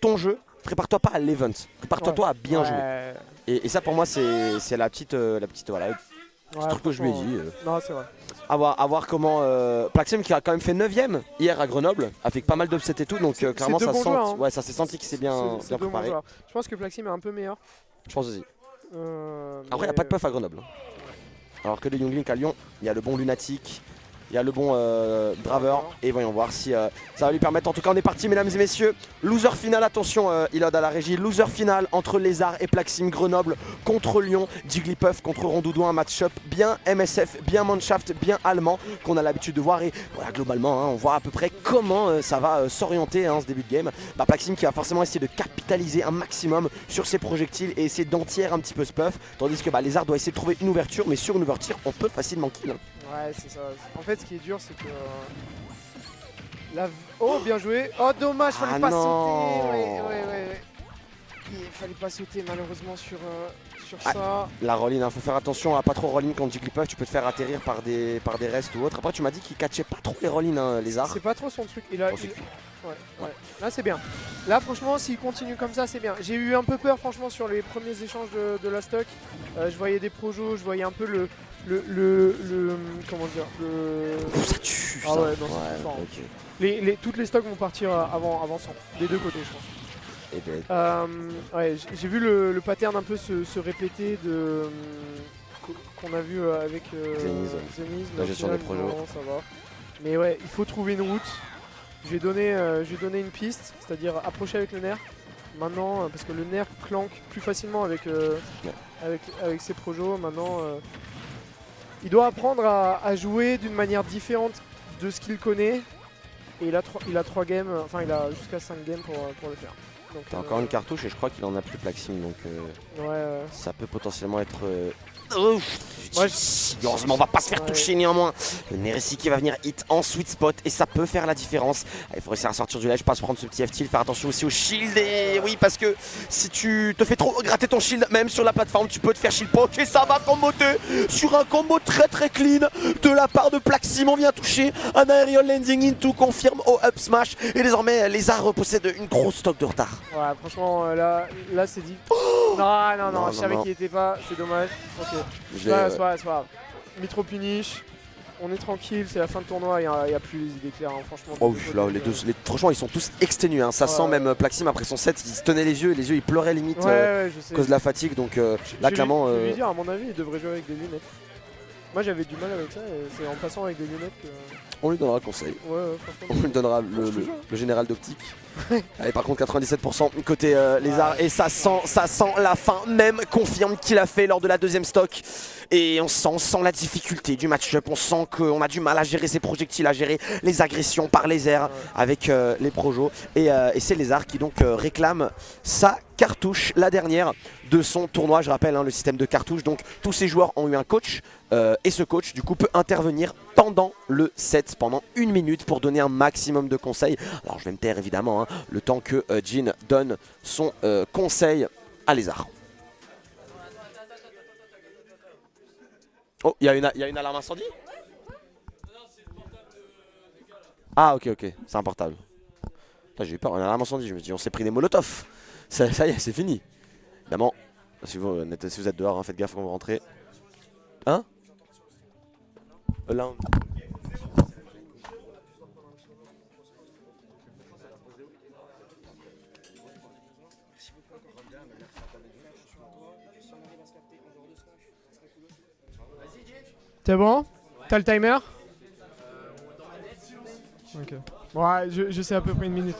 ton jeu, prépare-toi pas à l'event, prépare-toi toi à bien jouer. Et ça pour moi c'est la petite voilà, petit truc que je lui ai dit. Non, c'est vrai. À voir comment Plaxim qui a quand même fait 9ème hier à Grenoble, avec pas mal d'upsets et tout, donc clairement ça, joueurs, hein. ça s'est senti qu'il s'est bien préparé. Je pense que Plaxim est un peu meilleur. Je pense aussi. Après il n'y a mais... pas de puff à Grenoble. Alors que de Younglink à Lyon, il y a le bon Lunatic, il y a le bon Draver, et voyons voir si ça va lui permettre. En tout cas on est parti mesdames et messieurs, loser final, attention Ilod à la régie, loser final entre Lézard et Plaxim. Grenoble contre Lyon, Jigglypuff contre Rondoudou, un match-up bien MSF, bien Mannschaft, bien allemand qu'on a l'habitude de voir. Et voilà globalement on voit à peu près comment ça va s'orienter ce début de game. Plaxim qui va forcément essayer de capitaliser un maximum sur ses projectiles et essayer d'entier un petit peu ce puff, tandis que Lézard doit essayer de trouver une ouverture, mais sur une ouverture on peut facilement kill. Ouais, c'est ça. En fait, ce qui est dur, c'est que... Oh, bien joué. Oh, dommage, fallait pas sauter. Ouais. Il fallait pas sauter, malheureusement, sur ça. La roll-in, faut faire attention à pas trop roll-in quand Jigglypuff, tu peux te faire atterrir par des restes ou autre. Après, tu m'as dit qu'il catchait pas trop les roll-in, Lézard. C'est pas trop son truc. Ouais. Là, c'est bien. Là, franchement, s'il continue comme ça, c'est bien. J'ai eu un peu peur, franchement, sur les premiers échanges de la stock. Je voyais des projos, je voyais un peu le comment dire, ça tue ah ça. ouais, non, c'est fort. Okay. Toutes les stocks vont partir avant 100, des deux côtés je pense. Ouais, j'ai vu le pattern un peu se répéter qu'on a vu avec Zenith, la gestion des projets. Ça va. Mais ouais, il faut trouver une route. Je vais donner une piste, c'est-à-dire approcher avec le nerf. Maintenant, parce que le nerf clanque plus facilement avec ses projos. Maintenant, il doit apprendre à jouer d'une manière différente de ce qu'il connaît. Et il a 3 games, enfin il a jusqu'à 5 games pour le faire. T'as encore une cartouche et je crois qu'il en a plus Plaxim, donc ça peut potentiellement être... Heureusement on va pas se faire toucher néanmoins. Le Nerecy qui va venir hit en sweet spot et ça peut faire la différence. Il faut réussir à sortir du ledge, pas se prendre ce petit F-tilt, faire attention aussi au shield. Et oui, parce que si tu te fais trop gratter ton shield même sur la plateforme, tu peux te faire shield poke et ça va comboter sur un combo très clean de la part de Plaxim. On vient toucher un aerial landing into, confirme au up smash et désormais Lézard possède une grosse stock de retard. Ouais, franchement là c'est dit. Non, je savais qu'il était pas, c'est dommage. Ok. C'est pas grave. Mitro punish, on est tranquille, c'est la fin de tournoi, il n'y a plus les idées claires, hein, franchement. Oh, là, franchement, ils sont tous exténués. Ça sent même Plaxim après son set, il se tenait les yeux il pleurait limite à cause de la fatigue. Donc là, clairement. Je vais lui dire, à mon avis, il devrait jouer avec des lunettes. Moi, j'avais du mal avec ça, et c'est en passant avec des lunettes que. On lui donnera conseil. On lui donnera le général d'optique. Allez, par contre 97% côté Lézard et ça sent la fin même, confirme qu'il a fait lors de la deuxième stock. Et on sent la difficulté du match-up, on sent qu'on a du mal à gérer ses projectiles, à gérer les agressions par les airs avec les projos. Et c'est Lézard qui donc réclame sa cartouche, la dernière de son tournoi. Je rappelle le système de cartouche, donc tous ces joueurs ont eu un coach et ce coach du coup peut intervenir pendant le set, pendant 1 minute pour donner un maximum de conseils. Alors je vais me taire évidemment le temps que Jin donne son conseil à Lézard. Oh, il y a une alarme incendie? Ah ok, c'est un portable. J'ai eu peur, une alarme incendie, je me dis on s'est pris des molotovs. Ça y est, c'est fini. Évidemment, si vous êtes dehors, faites gaffe quand vous rentrez. Hein? Là. T'es bon? T'as le timer? Ok. Ouais, je sais à peu près 1 minute.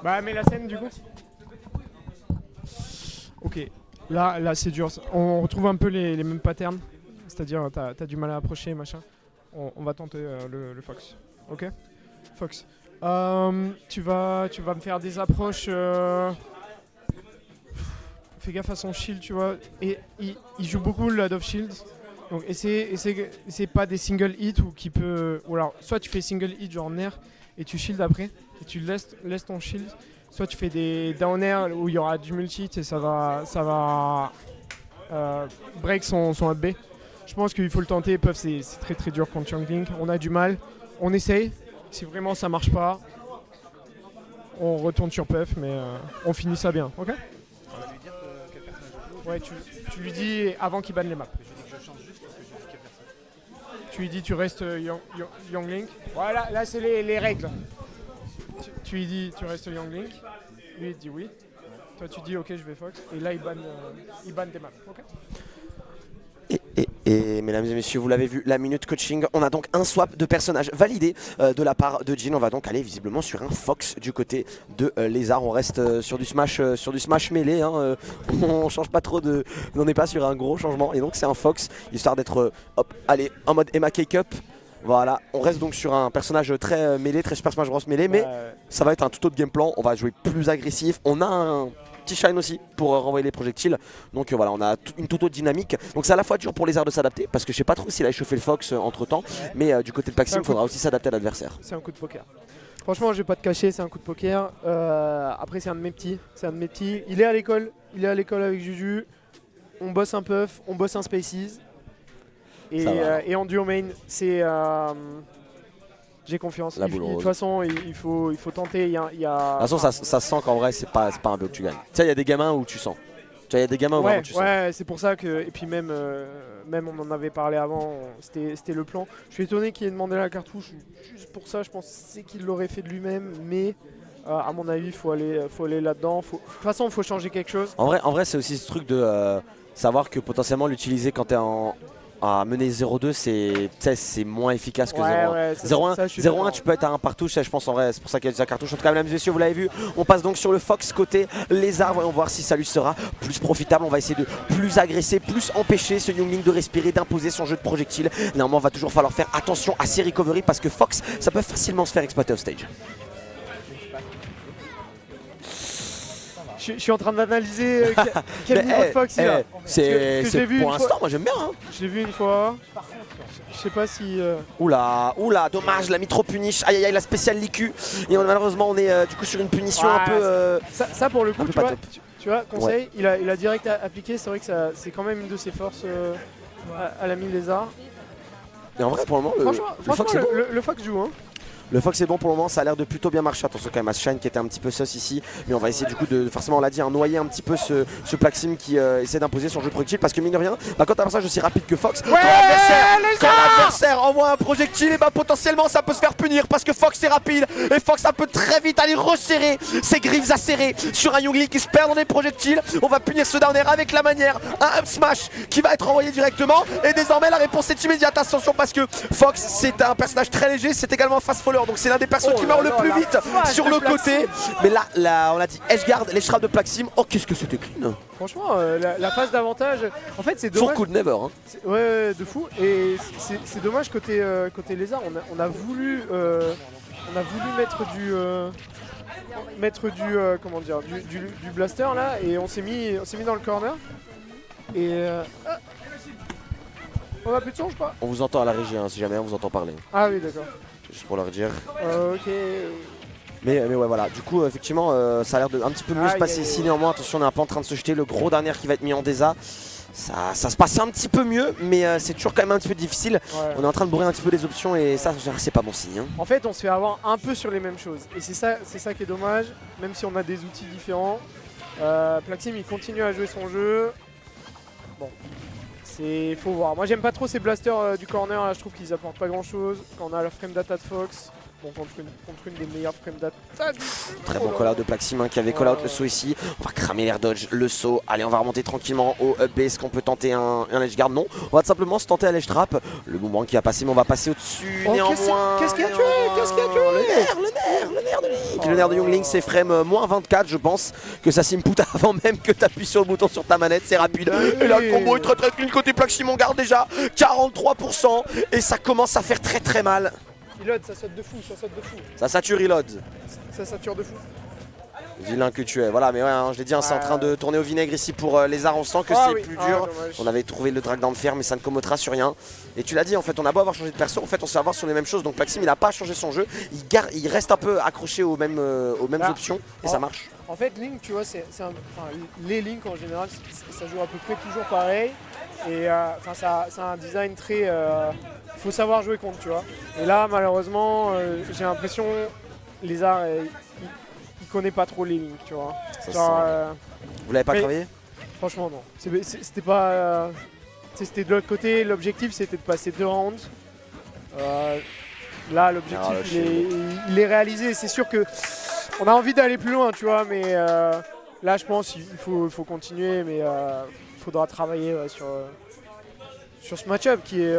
Bah, mets la scène du coup. Ok. Là c'est dur. On retrouve un peu les mêmes patterns. C'est-à-dire, t'as du mal à approcher, machin. On va tenter le Fox. Ok? Fox. Tu vas me faire des approches. Fais gaffe à son shield, tu vois. Et il joue beaucoup le Lot of Shields. Donc essaie pas des single hit ou alors soit tu fais single hit genre air et tu shield après et tu laisses ton shield, soit tu fais des down air où il y aura du multi hit et ça va break son up B. Je pense qu'il faut le tenter. Puff c'est très dur contre Younglink, on a du mal, on essaye, si vraiment ça marche pas on retourne sur Puff, mais on finit ça bien, ok? On va lui dire quel personnage je joue. Ouais, tu lui dis avant qu'il banne les maps. Je lui dis que je change juste parce que je lui dis quel personnage. Tu lui dis tu restes Young Link. Voilà, là c'est les règles. Tu lui dis tu restes Young Link. Lui il dit oui. Toi tu dis ok je vais Fox. Et là il banne tes maps. Ok. Et mesdames et messieurs, vous l'avez vu, la minute coaching, on a donc un swap de personnages validé de la part de Jin. On va donc aller visiblement sur un Fox du côté de Lézard. On reste sur du smash mêlé, hein, on change pas trop de... On n'est pas sur un gros changement et donc c'est un Fox, histoire d'être, hop, allez, en mode Emma K-Cup. Voilà, on reste donc sur un personnage très mêlé, très Super Smash Bros mêlé, mais ça va être un tout autre game plan, on va jouer plus agressif. On a un petit shine aussi pour renvoyer les projectiles, donc voilà, on a une toute autre dynamique. Donc c'est à la fois dur pour les airs de s'adapter, parce que je sais pas trop s'il a échauffé le Fox entre temps, mais du côté de Plaxim, il faudra aussi s'adapter à l'adversaire. C'est un coup de poker. Franchement, je vais pas te cacher, c'est un coup de poker. Après, c'est un de mes petits. Il est à l'école avec Juju. On bosse un Puff, on bosse un Spaces. Et en duo main, c'est. J'ai confiance. De toute façon, il faut tenter. De toute façon, ça sent qu'en vrai, c'est pas un bloc que tu gagnes. Tu sais, il y a des gamins où tu sens. Il y a des gamins où vraiment tu sens. Ouais, c'est pour ça que. Et puis même on en avait parlé avant, c'était le plan. Je suis étonné qu'il ait demandé la cartouche. Juste pour ça, je pensais qu'il l'aurait fait de lui-même. Mais à mon avis, il faut aller là-dedans. De toute façon, il faut changer quelque chose. En vrai c'est aussi ce truc de savoir que potentiellement l'utiliser quand tu es à mener 0-2, c'est moins efficace que 0-1. 0-1, tu peux être à un partout, je pense en vrai, c'est pour ça qu'il y a sa cartouche. En tout cas, mesdames et messieurs, vous l'avez vu, on passe donc sur le Fox côté Lézard. Voyons voir si ça lui sera plus profitable. On va essayer de plus agresser, plus empêcher ce Young Link de respirer, d'imposer son jeu de projectiles. Néanmoins, il va toujours falloir faire attention à ses recoveries parce que Fox, ça peut facilement se faire exploiter off stage. Je suis en train d'analyser quel niveau de Fox il a. C'est pour l'instant, moi j'aime bien. Hein. Je l'ai vu une fois. Je sais pas si. Oula, dommage, l'a mis trop punish. Aïe aïe aïe, la spéciale l'IQ. Et malheureusement, on est du coup sur une punition un peu. Ça pour le coup, tu vois, conseil, il a direct appliqué. C'est vrai que c'est quand même une de ses forces à la mine Lézard. Et en vrai, pour le moment, le Fox joue. Hein. Le Fox est bon pour le moment, ça a l'air de plutôt bien marcher. Attention quand même à ce Shine qui était un petit peu sus ici. Mais on va essayer du coup de, forcément on l'a dit, noyer un petit peu ce Plaxim qui essaie d'imposer son jeu de projectile. Parce que mine de rien, quand t'as un personnage aussi rapide que Fox, quand l'adversaire envoie un projectile, et potentiellement ça peut se faire punir. Parce que Fox est rapide et Fox ça peut très vite aller resserrer ses griffes acérées sur un Young Link qui se perd dans des projectiles. On va punir ce down air avec la manière, un up smash qui va être envoyé directement. Et désormais la réponse est immédiate. Attention parce que Fox c'est un personnage très léger, c'est également un fast follower. Donc c'est l'un des persos qui meurt le plus vite sur le côté. Mais là, on l'a dit, edgeguard, les frappes de Plaxim. Oh, qu'est-ce que c'était clean. Franchement, la phase d'avantage, en fait c'est dommage. For coup de never. Hein. Ouais, de fou. Et c'est dommage côté Lézard. On a voulu mettre du blaster là, et on s'est mis dans le corner. Et on a plus de son, je crois. On vous entend à la régie, hein, si jamais on vous entend parler. Ah oui, d'accord. Juste pour leur dire. Ok. Mais ouais voilà, du coup effectivement ça a l'air de un petit peu mieux se passer ici. Néanmoins attention, on est un peu en train de se jeter le gros dernier qui va être mis en désa. Ça se passe un petit peu mieux, mais c'est toujours quand même un petit peu difficile. Ouais. On est en train de bourrer un petit peu les options et ça c'est pas bon signe. Hein. En fait on se fait avoir un peu sur les mêmes choses. Et c'est ça qui est dommage, même si on a des outils différents. Plaxim il continue à jouer son jeu. Bon. Faut voir. Moi j'aime pas trop ces blasters du corner, là, je trouve qu'ils apportent pas grand chose. Quand on a la frame data de Fox, bon, contre une des meilleures frame data. Très bon call out de Plaxim hein, qui avait call out le saut ici. On va cramer l'air dodge, le saut. Allez, on va remonter tranquillement au up B. Est-ce qu'on peut tenter un edge guard? Non. On va tout simplement se tenter à l'edge trap. Le boomerang qui va passer, mais on va passer au-dessus. Néanmoins. Qu'est-ce qu'il a tué? Le nerf de Young Link, c'est frame moins 24, je pense que ça s'input avant même que tu appuies sur le bouton sur ta manette. C'est rapide. Et là, le combo est très très clean côté Plaxim. On garde déjà 43% et ça commence à faire très très mal. Reload, ça saute de fou. Ça sature reload. Ça sature de fou. Vilain que tu es. Voilà, mais ouais, hein, je l'ai dit, hein, c'est en train de tourner au vinaigre ici pour Lézard. On sent que c'est plus dur. On avait trouvé le drag down fer, mais ça ne commotera sur rien. Et tu l'as dit, en fait, on a beau avoir changé de perso, en fait, on s'est avoir sur les mêmes choses. Donc Plaxim, il n'a pas changé son jeu. Il reste un peu accroché aux mêmes options et ça marche. En fait, Link, tu vois, les Link en général, ça joue à peu près toujours pareil. Et ça a un design très. Faut savoir jouer contre, tu vois. Et là, malheureusement, j'ai l'impression Lézard, il connais pas trop les links, tu vois. Ça Genre, sent. Vous l'avez pas mais- travaillé? franchement, non. C'était pas. C'était de l'autre côté. L'objectif, c'était de passer 2 rounds. Là, l'objectif, Ah, le il est réalisé. C'est sûr que on a envie d'aller plus loin, tu vois, mais là, je pense qu'il faut continuer, mais il faudra travailler sur ce match-up qui est,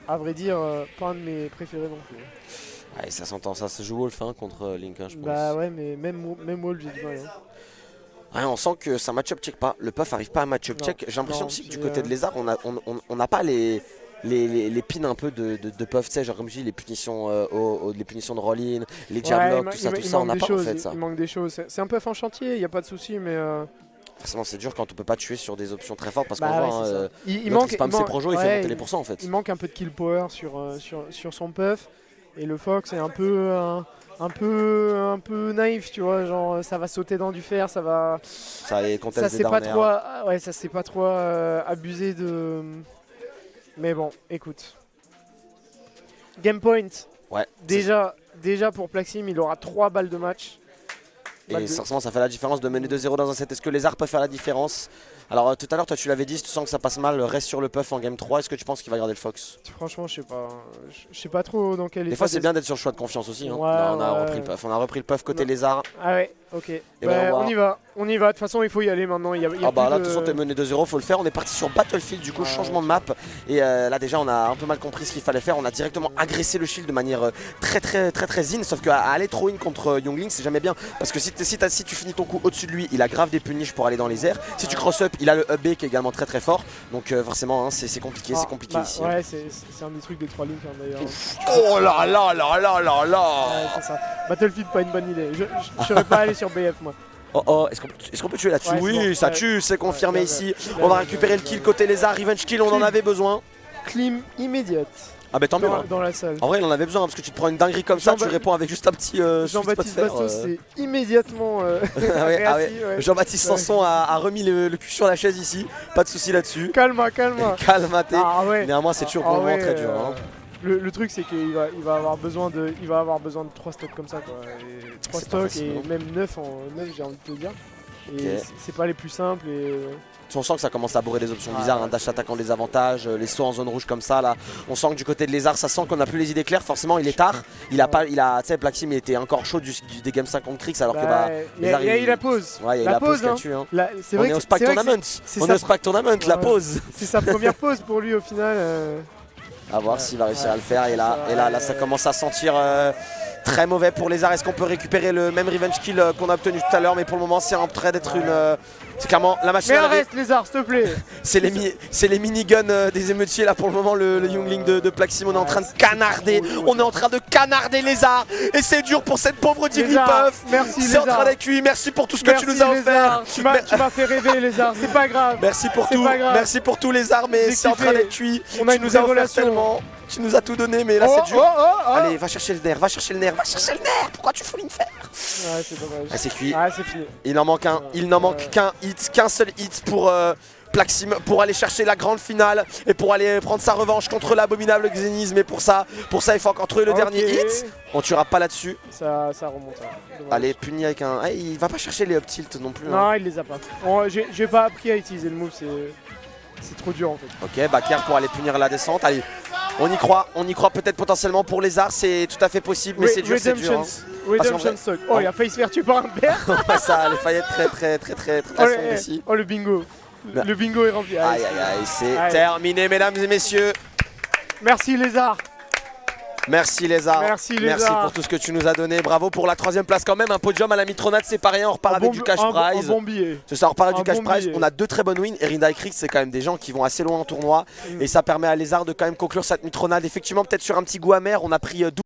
à vrai dire, pas un de mes préférés non plus. Ouais, ça s'entend, ça se joue Wolf hein, contre Link, hein, je pense. Bah ouais, mais même Wolf, j'ai du mal. Hein. Ouais, on sent que ça match-up check pas. Le puff arrive pas à match-up Non, check. J'ai l'impression non, aussi que du c'est, côté de Lézard, on n'a pas les pins un peu de puff, tu sais, genre comme je dis, les punitions, les punitions de roll-in, les jab lock, tout ça, on n'a pas en fait ça. Il manque des choses. C'est un puff en chantier, il n'y a pas de souci, mais. Forcément, c'est dur quand on peut pas tuer sur des options très fortes parce qu'on Bah ouais, voit, c'est hein, ça. Il notre manque. spam ses projos, il fait monter les pourcents en fait. Il manque un peu de kill power sur son puff. Et le Fox est un peu naïf, tu vois. Genre, ça va sauter dans du fer, ça va. Ça est Ça conteste des c'est pas dernières. trop. Ouais, ça c'est pas trop abusé de. Mais bon, écoute. Game point. Ouais. Déjà pour Plaxim, il aura 3 balles de match. Et forcément, ça fait la différence de mener 2-0 dans un set. Est-ce que Lézard peut faire la différence? Alors tout à l'heure, toi tu l'avais dit, si tu sens que ça passe mal, reste sur le puff en game 3. Est-ce que tu penses qu'il va garder le Fox? Franchement, je sais pas. Je sais pas trop dans quel état. Des fois, c'est bien d'être sur le choix de confiance aussi. Hein. Ouais, Là, on a ouais. repris le puff. On a repris le puff côté Non. Lézard. Ah ouais, ok. ben, Bah, on va- on y va. De toute façon, il faut y aller maintenant. Il y a Ah bah plus là, de de toute façon, t'es mené 2-0, faut le faire. On est parti sur Battlefield, du coup, Ouais, changement de map. Et là, déjà, on a un peu mal compris ce qu'il fallait faire. On a directement agressé le shield de manière très in. Sauf qu'à aller trop in contre Youngling, c'est jamais bien. Parce que si tu finis ton coup au-dessus de lui, il a grave des punishes pour aller dans les airs. Si tu cross up, il a le up B qui est également très fort. Donc forcément, hein, c'est compliqué, c'est compliqué bah, ici. Ouais, c'est un des trucs des 3 links hein, d'ailleurs. Oh là là là là là là. Ouais, c'est ça. Battlefield, pas une bonne idée. Je serais pas allé sur BF moi. Oh, est-ce qu'on peut tuer là-dessus? Ouais, Oui, c'est bon. ça Ouais. tue, c'est confirmé Ouais, ici. bien, On va bien, récupérer bien, le kill bien. côté lézard, revenge kill, on en Clean. avait besoin. Clim immédiate Ah bah tant mieux. Hein. dans la salle. En vrai, il en avait besoin parce que tu te prends une dinguerie comme ça, tu Jean-Ba- réponds avec juste un petit Jean-Baptiste sweet spot Bastos, faire, c'est immédiatement Ah ouais, ah réassis, ouais. Jean-Baptiste Ouais. Sanson a remis le cul sur la chaise ici, pas de soucis là-dessus. Calme. Calme, t'es. Ah ouais. Néanmoins, c'est toujours pour le moment très dur. Hein. Le truc c'est qu'il va avoir besoin de 3 stocks comme ça quoi. Et 3 C'est pas stocks facile, et non. même 9 j'ai envie de te dire. Et Ok. c'est pas les plus simples et On sent que ça commence à bourrer des options Ah, bizarres, ouais, hein, dash attaquant des avantages, les sauts en zone rouge comme ça là. On sent que du côté de Lézard, ça sent qu'on a plus les idées claires. Forcément, il est tard. Tu sais, Plaxim il était encore chaud des Game 50 Krix alors que bah. il y a eu la pause. Ouais, il y a La la pause pause, qui a hein. tué. Hein. Là, c'est On vrai est que au SPAC c'est vrai que Tournament. c'est On est sa- au SPAC Tournament, la Ouais. pause. c'est sa première pause pour lui au final. À voir s'il va réussir Ouais, à le faire. Et là, ça commence à sentir très mauvais pour Lézard. Est-ce qu'on peut récupérer le même revenge kill qu'on a obtenu tout à l'heure? Mais pour le moment, c'est en train d'être une. C'est clairement la machine. Mais à laver. reste Lézard, s'il te plaît. C'est les miniguns des émeutiers là pour le moment. Le Youngling de Plaxim. On est en train de canarder. On est en train de canarder Lézard. Et c'est dur pour cette pauvre Lézard, Jigglypuff. merci C'est en train Lézard. d'être cuit. Merci pour tout ce que tu nous as offert. Lézard. Tu m'as fait rêver Lézard, c'est pas grave. Merci pour C'est tout. pas grave. Merci pour tous les arts. Mais J'ai c'est en kiffé. train d'être cuit. On a Tu une nous vraie as offert relation. tellement. Tu nous as tout donné. Mais là, Oh, c'est dur. oh. Allez, va chercher le nerf, va chercher le nerf. Pourquoi tu fous une fer? Ouais, c'est dommage. Ah, c'est cuit. Ah, c'est fini. Il n'en manque un. Il n'en manque qu'un seul hit pour Plaxim pour aller chercher la grande finale et pour aller prendre sa revanche contre l'abominable Xeniz. Mais pour ça, il faut encore trouver le Ok. dernier hit. On tuera pas là-dessus. Ça remonte. Hein. Dommage. Allez, puni avec un. Ah, il va pas chercher les up tilt non plus. Hein. Non, il les a pas. Bon, j'ai pas appris à utiliser le move, c'est trop dur en fait. Ok, Bakar pour aller punir la descente. Allez, on y croit peut-être potentiellement pour Lézard, c'est tout à fait possible, mais c'est dur, c'est dur. Hein. Redemption stock. Oh, il a failli se faire tuer par un père. Ça allait failli être très Oh, sombre ici. le bingo. Le bingo est rempli. Aïe, c'est Allez. terminé, mesdames et messieurs. Merci Lézard. Merci Lézard. Merci, Lézard. pour tout ce que tu nous as donné. Bravo pour la 3ème place quand même. Un podium à la Mitronade, c'est pas rien. On repart avec du cash prize. Un bon billet. C'est ça, on repart avec un du cash bon prize. billet. On a 2 très bonnes wins. Et Rinda et Krix, c'est quand même des gens qui vont assez loin en tournoi. Et ça permet à Lézard de quand même conclure cette Mitronade. Effectivement, peut-être sur un petit goût amer. On a pris 12